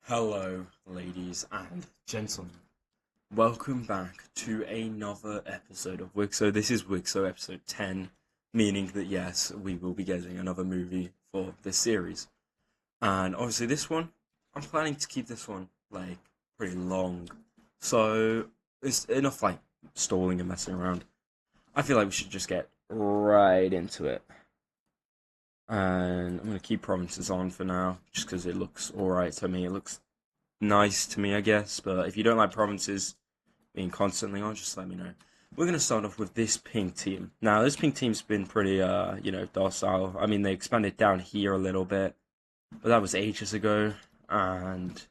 Hello, ladies and gentlemen. Welcome back to another episode of Wixo. This is Wixo episode 10, meaning that yes, we will be getting another movie for this series. And obviously, this one, I'm planning to keep this one like pretty long. So, it's enough like stalling and messing around. I feel like we should just get right into it. And I'm going to keep Provinces on for now, just because it looks alright to me. It looks nice to me, I guess. But if you don't like Provinces being constantly on, just let me know. We're gonna start off with this pink team. Now, this pink team's been pretty, docile. I mean, they expanded down here a little bit, but that was ages ago. And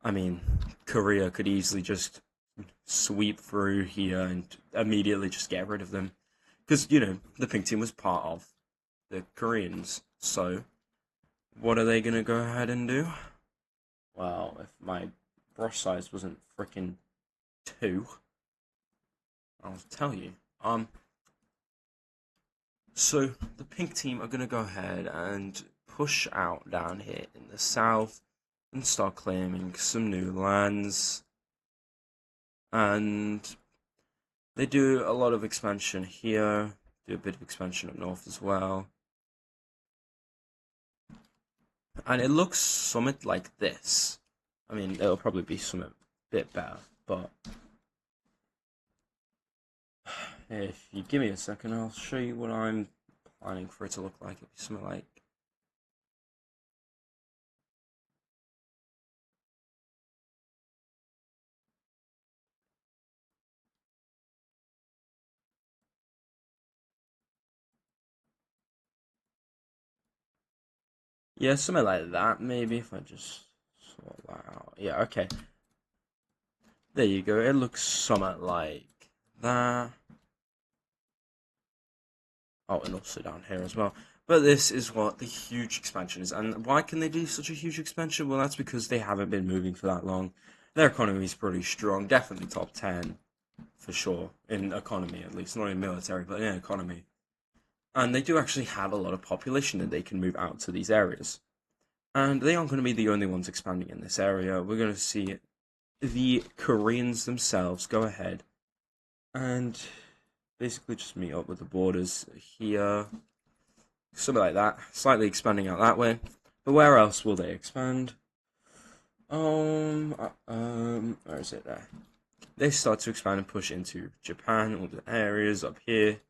I mean, Korea could easily just sweep through here and immediately just get rid of them, because the pink team was part of the Koreans. So, what are they gonna go ahead and do? Well, if my brush size wasn't freaking two, I'll tell you. So the pink team are gonna go ahead and push out down here in the south and start claiming some new lands, and they do a lot of expansion here. Do a bit of expansion up north as well, and it looks somewhat like this. I mean, it'll probably be something a bit better, but if you give me a second, I'll show you what I'm planning for it to look like. It'll be something like. Yeah, something like that, maybe, if I just sort that out. Yeah, okay. There you go. It looks somewhat like that. Oh, and also down here as well. But this is what the huge expansion is. And why can they do such a huge expansion? Well, that's because they haven't been moving for that long. Their economy is pretty strong. Definitely top 10, for sure. In economy, at least. Not in military, but in economy. And they do actually have a lot of population that they can move out to these areas. And they aren't going to be the only ones expanding in this area. We're going to see the Koreans themselves go ahead and basically just meet up with the borders here, something like that, slightly expanding out that way. But where else will they expand? Where is it there? They start to expand and push into Japan, all the areas up here.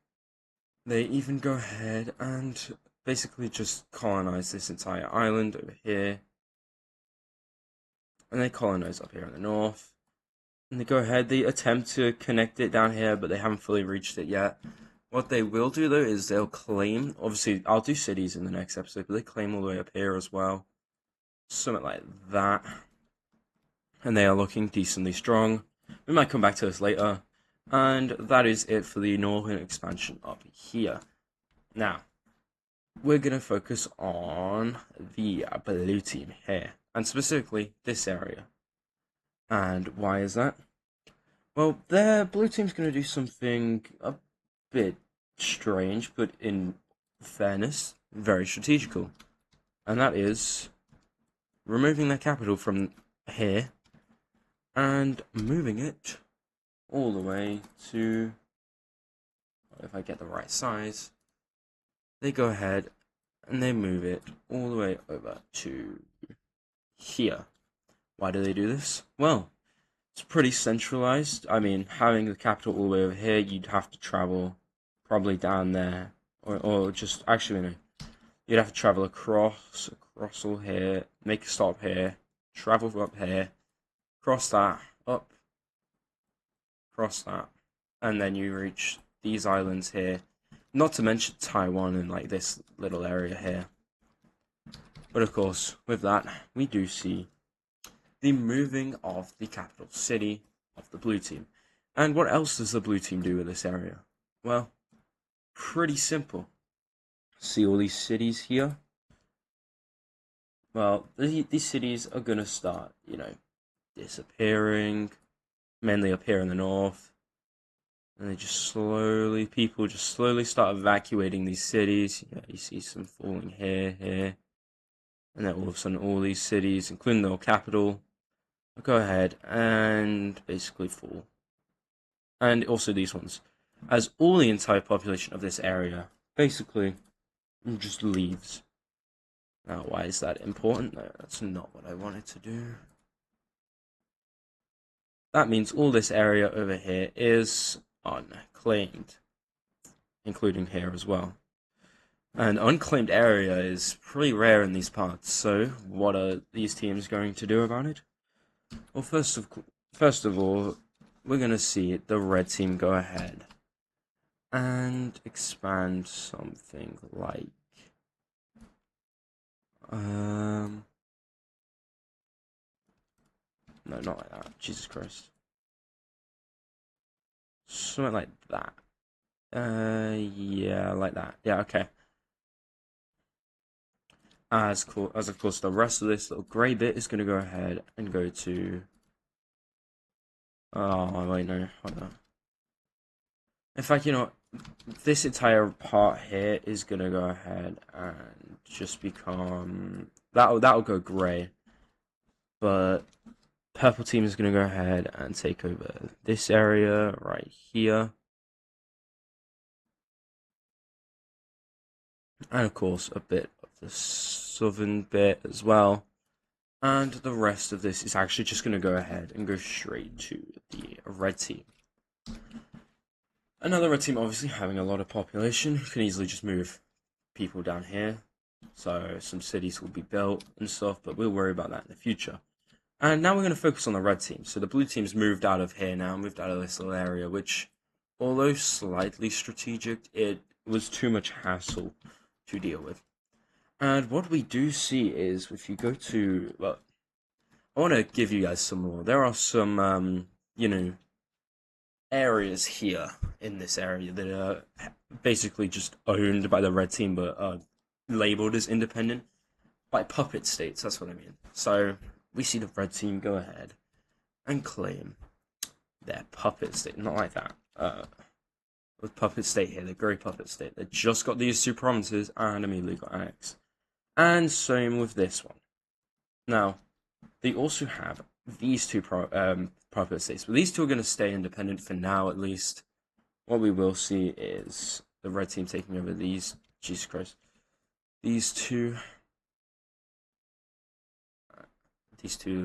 They even go ahead and basically just colonize this entire island over here. And they colonize up here in the north. And they go ahead, they attempt to connect it down here, but they haven't fully reached it yet. What they will do, though, is they'll claim, obviously, I'll do cities in the next episode, but they claim all the way up here as well. Something like that. And they are looking decently strong. We might come back to this later. And that is it for the northern expansion up here. Now, we're going to focus on the blue team here, and specifically this area. And why is that? Well, their blue team's going to do something a bit strange, but in fairness, very strategical. And that is removing their capital from here and moving it all the way to, if I get the right size, they go ahead and they move it all the way over to here. Why do they do this? Well, it's pretty centralized. I mean, having the capital all the way over here, you'd have to travel probably down there, or just actually no, you'd have to travel across all here, make a stop here, travel up here, cross that, up, cross that, and then you reach these islands here. Not to mention Taiwan and like this little area here. But of course, with that, we do see the moving of the capital city of the blue team. And what else does the blue team do in this area? Well, pretty simple. See all these cities here? Well, these cities are gonna start, disappearing, mainly up here in the north. And they people just slowly start evacuating these cities. Yeah, you see some falling here, And then all of a sudden, all these cities, including the capital, will go ahead and basically fall. And also these ones. As all the entire population of this area basically just leaves. Now, why is that important? No, that's not what I wanted to do. That means all this area over here is unclaimed, including here as well. An unclaimed area is pretty rare in these parts, so what are these teams going to do about it? Well, first of all, we're going to see the red team go ahead and expand something like no, not like that. Jesus Christ. Something like that. Yeah, like that. Yeah, okay. As of course, the rest of this little grey bit is going to go ahead and go to. Oh, wait, no, hold on. In fact, you know, this entire part here is going to go ahead and just become. That'll go grey. But purple team is going to go ahead and take over this area right here. And of course, a bit of the southern bit as well. And the rest of this is actually just going to go ahead and go straight to the red team. Another red team obviously having a lot of population can easily just move people down here. So some cities will be built and stuff, but we'll worry about that in the future. And now we're going to focus on the red team. So the blue team's moved out of here now, moved out of this little area, which, although slightly strategic, it was too much hassle to deal with. And what we do see is, if you go to, well, I want to give you guys some more. There are some, you know, areas here in this area that are basically just owned by the red team, but are labeled as independent by puppet states. That's what I mean. So we see the red team go ahead and claim their puppet state. Not like that. With puppet state here, the grey puppet state. They just got these two provinces and immediately got annexed. And same with this one. Now, they also have these two puppet states, but these two are going to stay independent for now, at least. What we will see is the red team taking over these. Jesus Christ. These two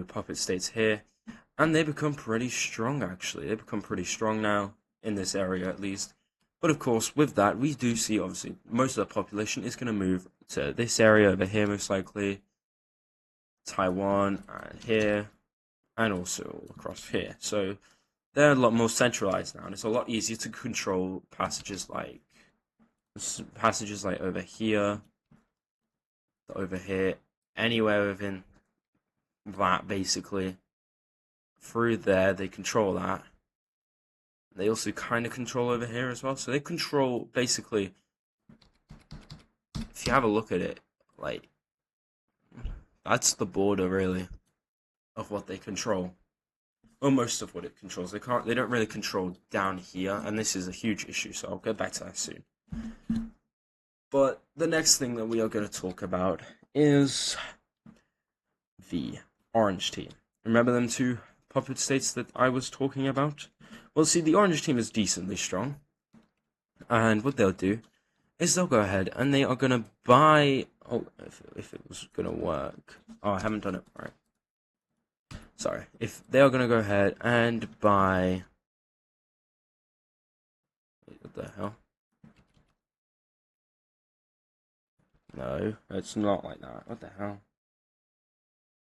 puppet states here, and they become pretty strong, actually. They become pretty strong now, in this area at least. But of course, with that, we do see, obviously, most of the population is going to move to this area over here, most likely. Taiwan, and here, and also across here. So they're a lot more centralized now, and it's a lot easier to control passages like over here, anywhere within that, basically. Through there, they control that. They also kind of control over here as well. So they control, basically, if you have a look at it, like, that's the border, really, of what they control. Well, most of what it controls. They don't really control down here, and this is a huge issue, so I'll get back to that soon. But the next thing that we are going to talk about is the orange team. Remember them two puppet states that I was talking about? Well, see, the orange team is decently strong, and what they'll do is they'll go ahead and they are going to buy. Oh, if it was going to work. Oh, I haven't done it right. Sorry. If they are going to go ahead and buy. Wait, what the hell? No, it's not like that. What the hell?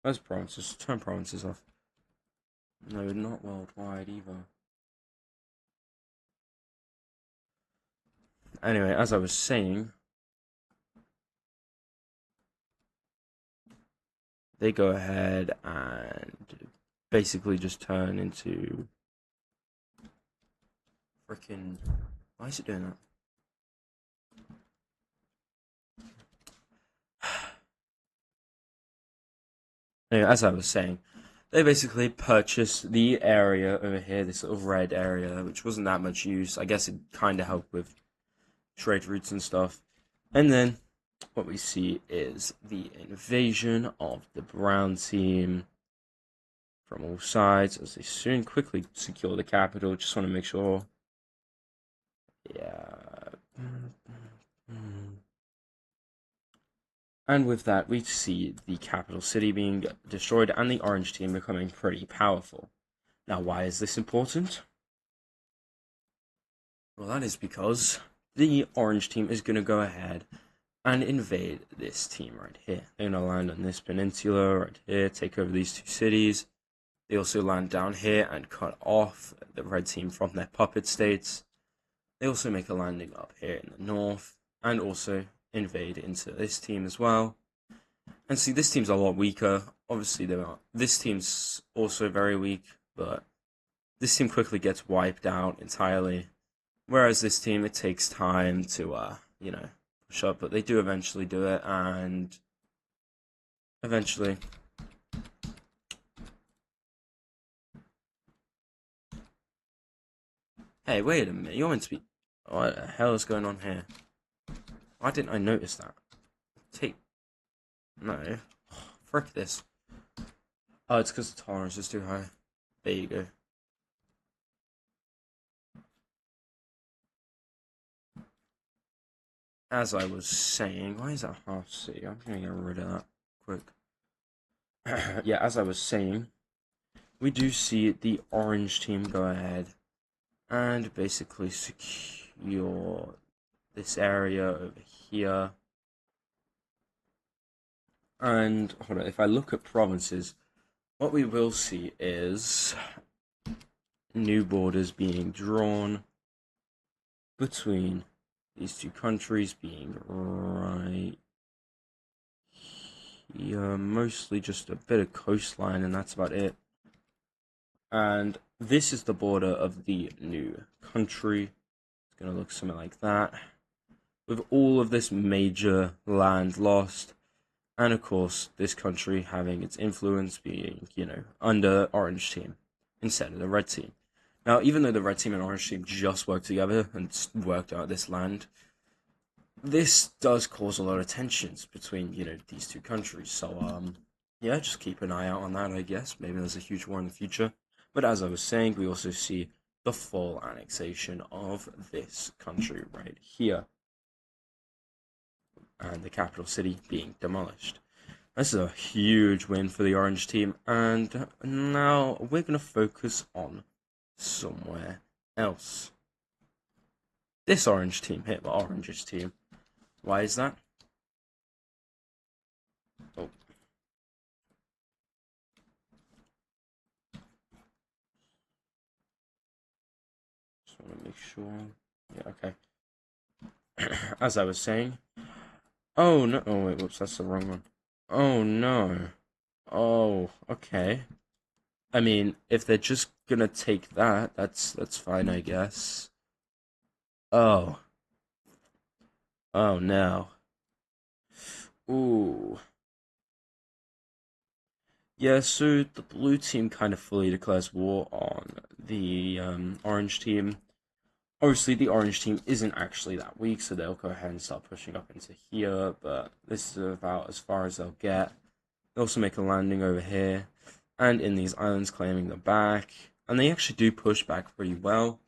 Where's provinces? Turn provinces off. No, not worldwide either. Anyway, as I was saying, they go ahead and basically just turn into freaking. Why is it doing that? Anyway, as I was saying, they basically purchased the area over here, this little red area, which wasn't that much use. I guess it kind of helped with trade routes and stuff. And then what we see is the invasion of the brown team from all sides as they soon quickly secure the capital. Just want to make sure. Yeah. And with that, we see the capital city being destroyed and the orange team becoming pretty powerful. Now, why is this important? Well, that is because the orange team is going to go ahead and invade this team right here. They're going to land on this peninsula right here, take over these two cities. They also land down here and cut off the red team from their puppet states. They also make a landing up here in the north and also invade into this team as well. And see, this team's a lot weaker. Obviously, this team's also very weak, but this team quickly gets wiped out entirely. Whereas this team, it takes time to, push up, but they do eventually do it, and eventually. Hey, wait a minute, you're meant to be. What the hell is going on here? Why didn't I notice that? No. Frick this. Oh, it's because the tolerance is too high. There you go. As I was saying, why is that half C? I'm gonna get rid of that quick. Yeah, as I was saying, we do see the orange team go ahead and basically secure this area over here. And hold on, if I look at provinces, what we will see is new borders being drawn between these two countries, being right here, mostly just a bit of coastline, and that's about it. And this is the border of the new country. It's gonna look something like that, with all of this major land lost, and of course this country having its influence being, under orange team instead of the red team. Now, even though the red team and orange team just worked together and worked out this land, this does cause a lot of tensions between, these two countries. So, yeah, just keep an eye out on that, I guess. Maybe there's a huge war in the future. But as I was saying, we also see the full annexation of this country right here, and the capital city being demolished. This is a huge win for the orange team, and now we're going to focus on somewhere else. This orange team hit the orange's team. Why is that? Oh. Just want to make sure. Yeah, okay. As I was saying. Oh, no. Oh, wait, whoops, that's the wrong one. Oh, no. Oh, okay. I mean, if they're just gonna take that, that's fine, I guess. Oh. Oh, no. Ooh. Yeah, so the blue team kind of fully declares war on the orange team. Obviously, the orange team isn't actually that weak, so they'll go ahead and start pushing up into here, but this is about as far as they'll get. They also make a landing over here, and in these islands claiming them back, and they actually do push back pretty well.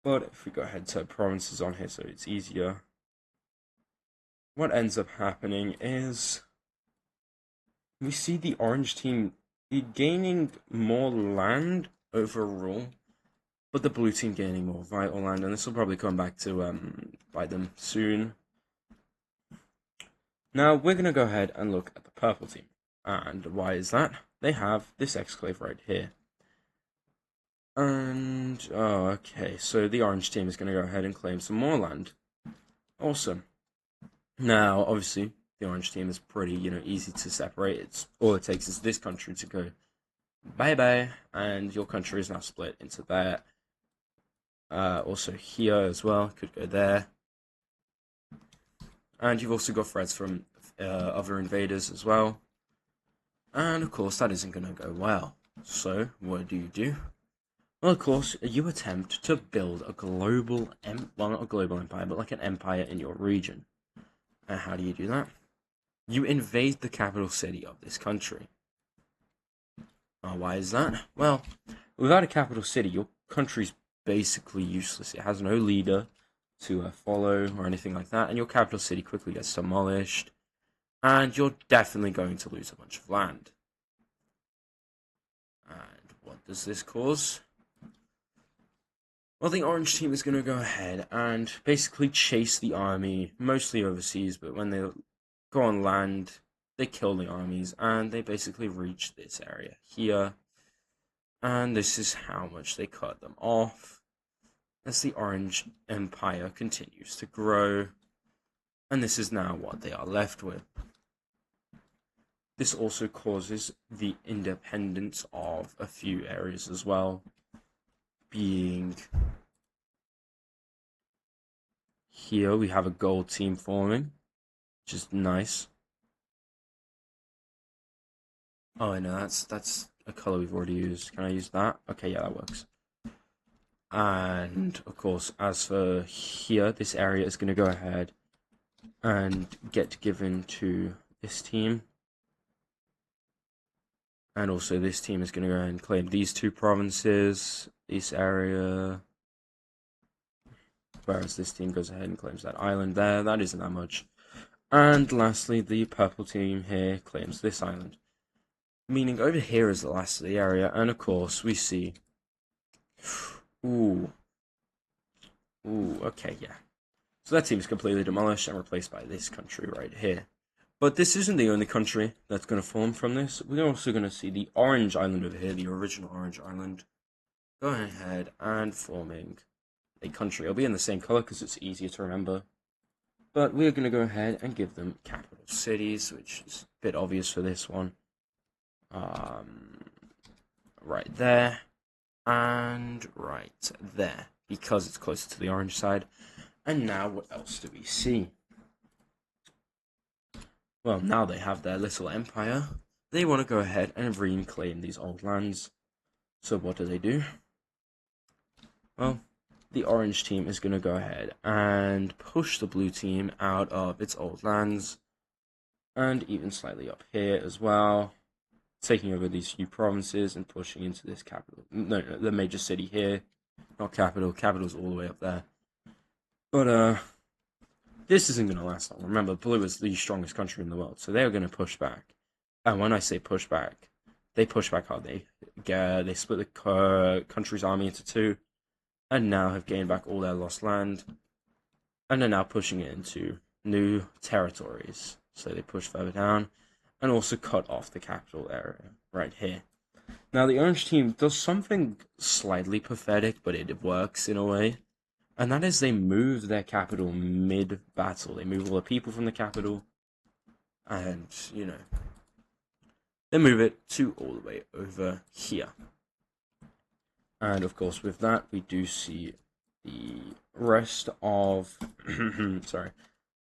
But if we go ahead to provinces on here so it's easier, what ends up happening is we see the orange team gaining more land overall, but the blue team gaining more vital land, and this will probably come back to bite them soon. Now we're gonna go ahead and look at the purple team, and why is that? They have this exclave right here. And, oh, okay, so the orange team is going to go ahead and claim some more land. Awesome. Now, obviously, the orange team is pretty, easy to separate. All it takes is this country to go bye-bye, and your country is now split into that. Also here as well, could go there. And you've also got threats from other invaders as well. And, of course, that isn't going to go well. So, what do? Well, of course, you attempt to build a global, well, not a global empire, but like an empire in your region. And how do you do that? You invade the capital city of this country. Why is that? Well, without a capital city, your country's basically useless. It has no leader to follow or anything like that, and your capital city quickly gets demolished, and you're definitely going to lose a bunch of land. And what does this cause? Well, the orange team is going to go ahead and basically chase the army, mostly overseas, but when they go on land, they kill the armies, and they basically reach this area here. And this is how much they cut them off as the Orange Empire continues to grow. And this is now what they are left with. This also causes the independence of a few areas as well, being here we have a gold team forming, which is nice. Oh, I know that's a color we've already used. Can I use that? Okay, yeah, that works. And of course, as for here, this area is going to go ahead and get given to this team. And also this team is going to go ahead and claim these two provinces, this area. Whereas this team goes ahead and claims that island there. That isn't that much. And lastly, the purple team here claims this island. Meaning over here is the last of the area. And of course, we see... Ooh, okay, yeah. So that team is completely demolished and replaced by this country right here. But this isn't the only country that's going to form from this. We're also going to see the orange island over here, the original orange island, going ahead and forming a country. It'll be in the same color because it's easier to remember. But we're going to go ahead and give them capital cities, which is a bit obvious for this one. Right there and right there, because it's closer to the orange side. And now what else do we see? Well, now they have their little empire. They want to go ahead and reclaim these old lands. So what do? Well, the orange team is going to go ahead and push the blue team out of its old lands. And even slightly up here as well. Taking over these few provinces and pushing into this capital. No, the major city here. Not capital. Capital's all the way up there. But, this isn't going to last long. Remember, blue is the strongest country in the world, so they're going to push back. And when I say push back, they push back hard. They split the country's army into two, and now have gained back all their lost land, and are now pushing it into new territories. So they push further down, and also cut off the capital area right here. Now the orange team does something slightly pathetic, but it works in a way. And that is they move their capital mid-battle. They move all the people from the capital. And, they move it to all the way over here. And, of course, with that, we do see the rest of... sorry.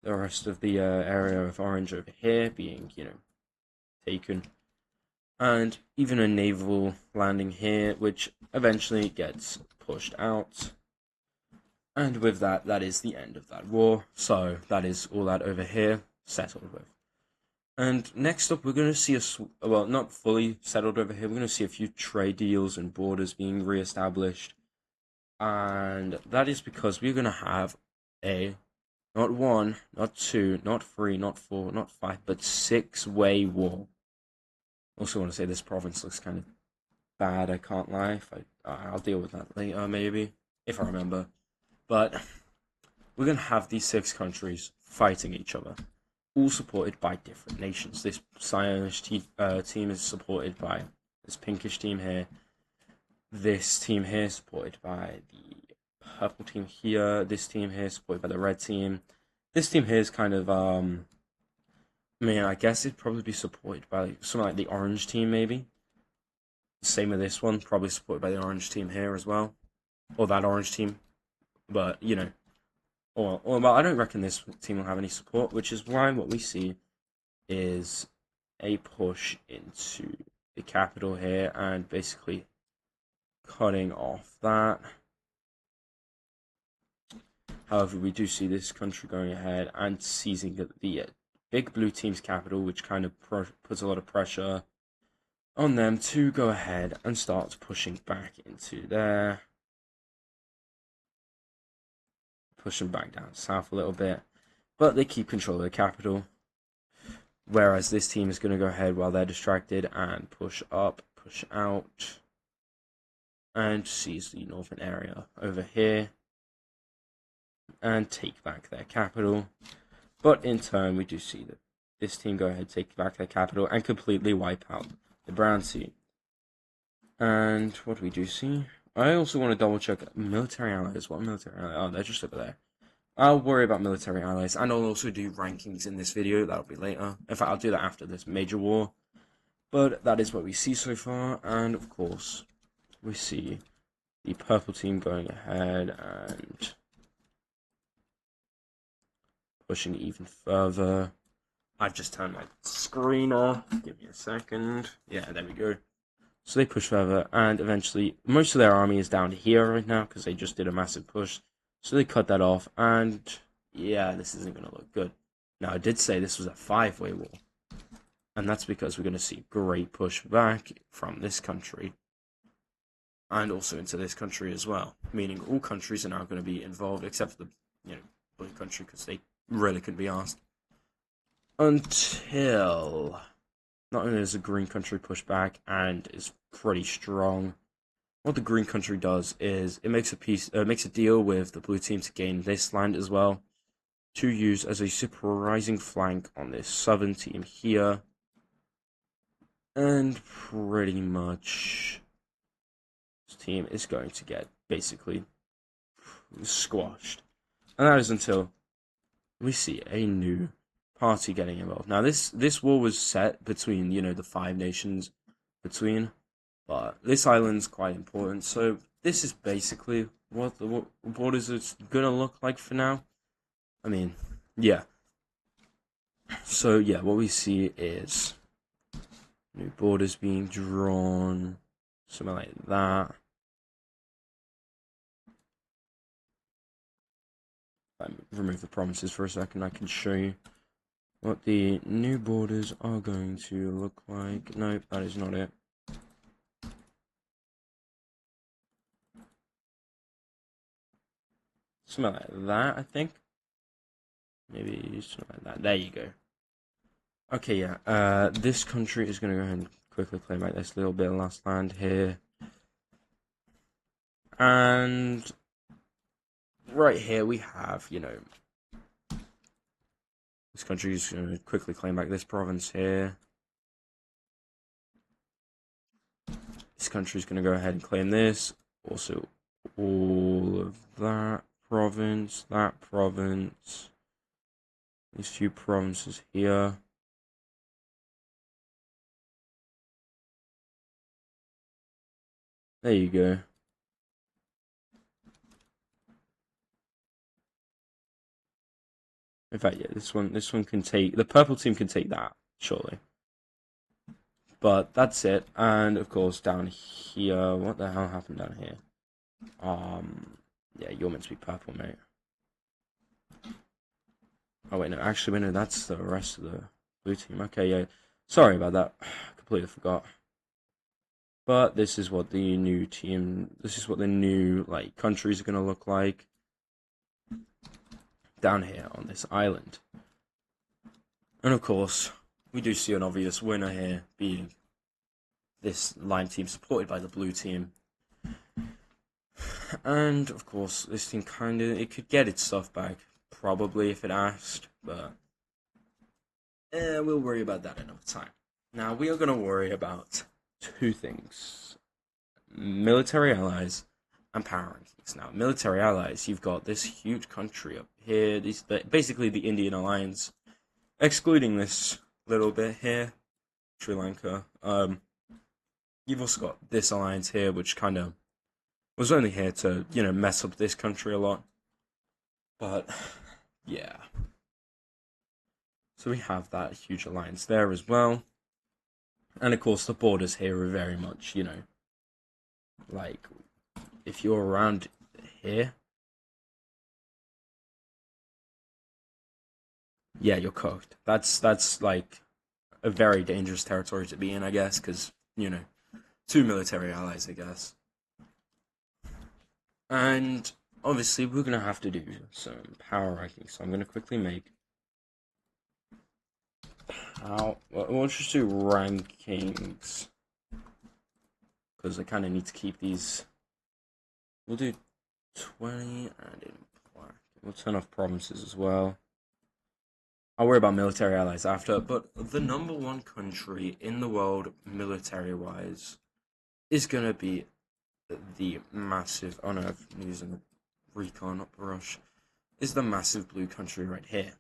The rest of the area of orange over here being, taken. And even a naval landing here, which eventually gets pushed out. And with that, that is the end of that war. So that is all that over here settled with. And next up, we're going to see well, not fully settled over here. We're going to see a few trade deals and borders being reestablished. And that is because we're going to have not 1, not 2, not 3, not 4, not 5, but 6-way war. Also want to say this province looks kind of bad, I can't lie. I'll deal with that later, maybe, if I remember. But we're going to have these 6 countries fighting each other, all supported by different nations. This cyanish team is supported by this pinkish team here. This team here is supported by the purple team here. This team here is supported by the red team. This team here is kind of, I guess it'd probably be supported by something like the orange team, maybe. Same with this one, probably supported by the orange team here as well. Or that orange team. But, well, I don't reckon this team will have any support, which is why what we see is a push into the capital here and basically cutting off that. However, we do see this country going ahead and seizing the big blue team's capital, which kind of puts a lot of pressure on them to go ahead and start pushing back into there. Pushing back down south a little bit. But they keep control of the capital. Whereas this team is going to go ahead while they're distracted and push up, push out, and seize the northern area over here and take back their capital. But in turn, we do see that this team go ahead, take back their capital, and completely wipe out the brown team. And what do we do see? I also want to double check military allies. What military allies? Oh, they're just over there. I'll worry about military allies, and I'll also do rankings in this video. That'll be later. In fact, I'll do that after this major war. But that is what we see so far, and of course, we see the purple team going ahead and pushing even further. I've just turned my screen off. Give me a second. Yeah, there we go. So they push further, and eventually, most of their army is down here right now because they just did a massive push. So they cut that off, and yeah, this isn't going to look good. Now, I did say this was a 5-way war, and that's because we're going to see great push back from this country, and also into this country as well, meaning all countries are now going to be involved, except for the blue country, because they really couldn't be asked. Until not only does the green country push back and is pretty strong, what the green country does is it makes a deal with the blue team to gain this land as well, to use as a surprising flank on this southern team here, and pretty much this team is going to get basically squashed, and that is until we see a new party getting involved. Now this war was set between the 5 nations between. But this island's quite important, so this is basically what the borders is gonna look like for now. I mean, yeah. So yeah, what we see is new borders being drawn, something like that. If I remove the provinces for a second, I can show you what the new borders are going to look like. Nope, that is not it. Something like that, I think. Maybe something like that. There you go. Okay, yeah. This country is going to go ahead and quickly claim back this little bit of last land here. And right here we have, this country is going to quickly claim back this province here. This country is going to go ahead and claim this. Also, all of that province, these few provinces here. There you go. In fact, yeah, this one can take, the purple team can take that, surely. But that's it, and of course down here, what the hell happened down here? Yeah, you're meant to be purple, mate. Oh wait, no, actually, no, that's the rest of the blue team. Okay, yeah, sorry about that, completely forgot. But this is what the new team, this is what the new, countries are gonna look like down here on this island. And of course, we do see an obvious winner here, being this lime team supported by the blue team. And of course, this team it could get its stuff back, probably, if it asked, but we'll worry about that another time. Now, we are going to worry about 2 things: military allies and power rankings. Now, military allies, you've got this huge country up here, basically the Indian Alliance, excluding this little bit here, Sri Lanka. You've also got this alliance here, which kind of was only here to, mess up this country a lot. But, yeah. So we have that huge alliance there as well. And of course, the borders here are very much, like, if you're around here, yeah, you're cooked. That's like a very dangerous territory to be in, I guess, because two military allies, I guess, and obviously we're gonna have to do some power rankings. So I'm gonna quickly make how we'll just do rankings because I kind of need to keep these. We'll do 20 and in black. We'll turn off provinces as well. I'll worry about military allies after, but the number one country in the world, military wise, is gonna be the massive. Oh no, I'm using the recon, not the rush. Is the massive blue country right here.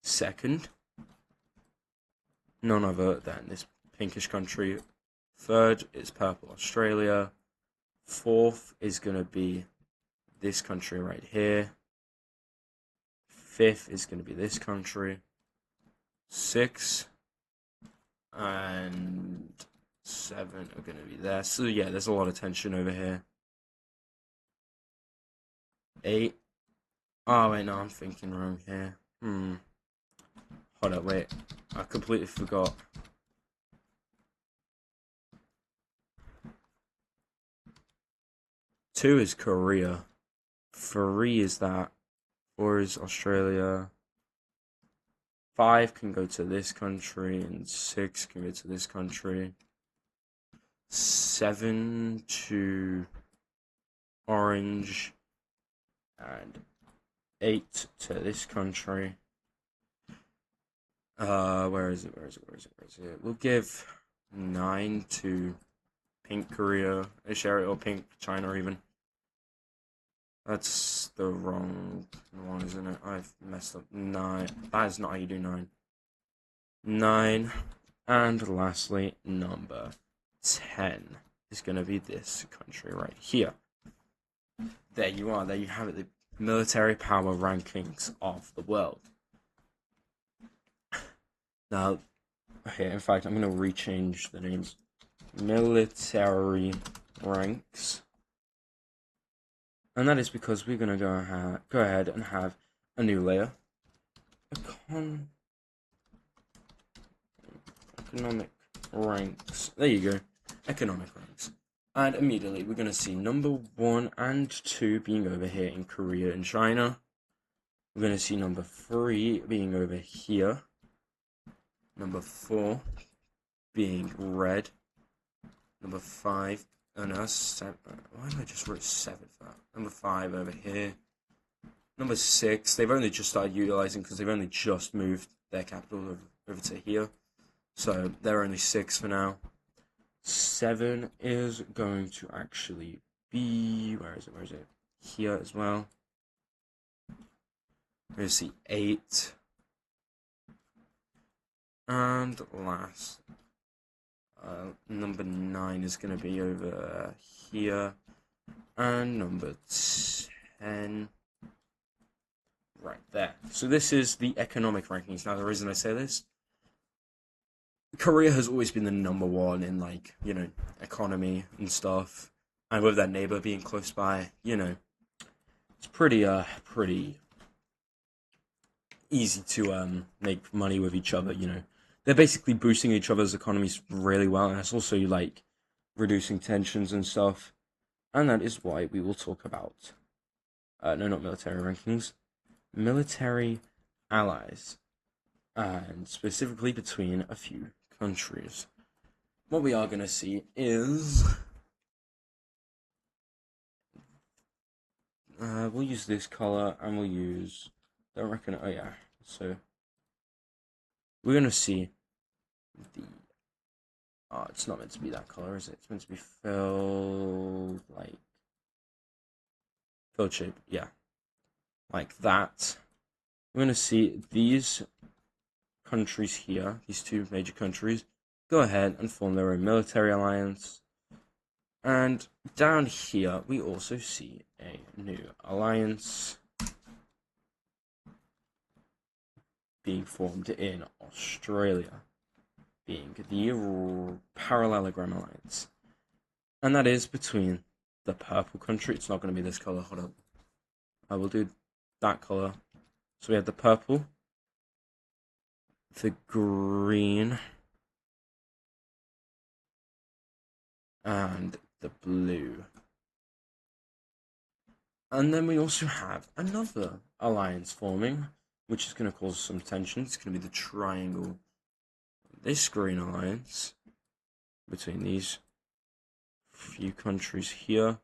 Second, none other than this pinkish country. Third is purple Australia. Fourth is gonna be this country right here. Fifth is going to be this country. 6 and 7 are going to be there. So yeah, there's a lot of tension over here. 8. Oh wait, no, I'm thinking wrong here. Hold up, wait. I completely forgot. Two is Korea. 3 is that. 4 is Australia. 5 can go to this country, and 6 can go to this country. 7 to orange, and 8 to this country. Where is it? We'll give 9 to pink Korea, or pink China even. That's the wrong one, isn't it? I've messed up. 9. That is not how you do 9. 9. And lastly, number 10 is going to be this country right here. There you are. There you have it. The military power rankings of the world. Now, okay, in fact, I'm going to rechange the names. Military ranks. And that is because we're going to go ahead and have a new layer. Economic ranks. There you go. Economic ranks. And immediately we're going to see number 1 and 2 being over here in Korea and China. We're going to see number 3 being over here. Number 4 being red. Number 5. Oh no, that's 7. Why did I just write 7 for that? Number 5 over here. Number 6. They've only just started utilizing because they've only just moved their capital over to here. So they're only 6 for now. 7 is going to actually be, where is it? Here as well. We're going to see 8. And last, number 9 is going to be over here. And number 10, right there. So this is the economic rankings. Now, the reason I say this, Korea has always been the number 1 in, like, economy and stuff. And with their neighbor being close by, it's pretty easy to make money with each other. They're basically boosting each other's economies really well, and it's also like reducing tensions and stuff. And that is why we will talk about no, not military rankings, military allies, and specifically between a few countries. What we are going to see is we'll use this color, and we'll use, don't reckon, oh yeah, so we're going to see the, it's not meant to be that color, is it? It's meant to be filled shape, yeah, like that. We're going to see these countries here, these 2 major countries, go ahead and form their own military alliance. And down here, we also see a new alliance being formed in Australia, being the Parallelogram Alliance. And that is between the purple country. It's not going to be this color. Hold up. I will do that color. So we have the purple the green, and the blue. And then we also have another alliance forming, which is going to cause some tension. It's going to be the triangle. This green alliance between these few countries here.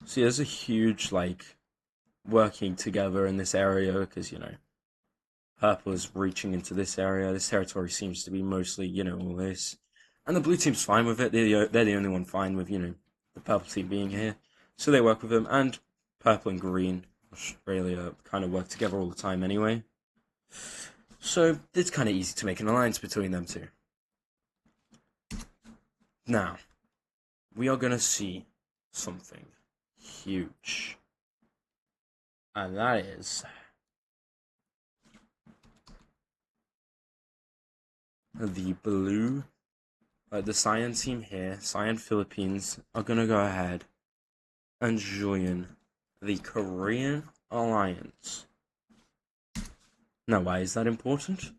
See, there's a huge, like, working together in this area because, purple is reaching into this area. This territory seems to be mostly, all this. And the blue team's fine with it. They're the only one fine with, the purple team being here. So they work with them. And purple and green, Australia, kind of work together all the time anyway. So it's kind of easy to make an alliance between them two. Now, we are going to see something huge. And that is the blue, the Cyan team here, Cyan Philippines, are going to go ahead and join the Korean Alliance. Now, why is that important?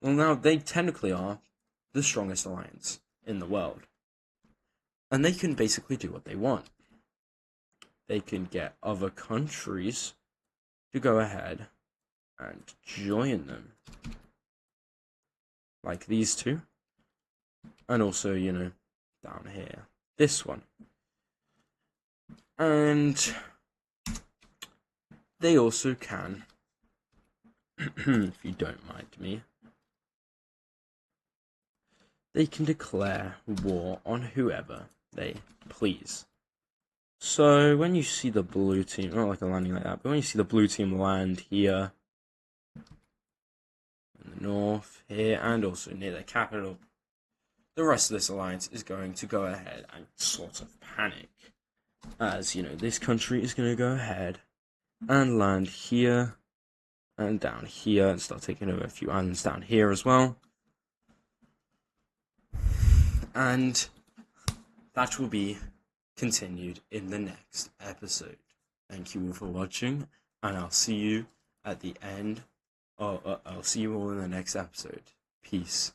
Well, now, they technically are the strongest alliance in the world. And they can basically do what they want. They can get other countries to go ahead and join them. Like these two. And also, down here. This one. And they also can, if you don't mind me, they can declare war on whoever they please. So when you see the blue team, not like a landing like that, but when you see the blue team land here, in the north, here, and also near the capital, the rest of this alliance is going to go ahead and sort of panic. As, this country is going to go ahead and land here and down here and start taking over a few islands down here as well. And that will be continued in the next episode. Thank you all for watching, and I'll see you at the end. I'll see you all in the next episode. Peace.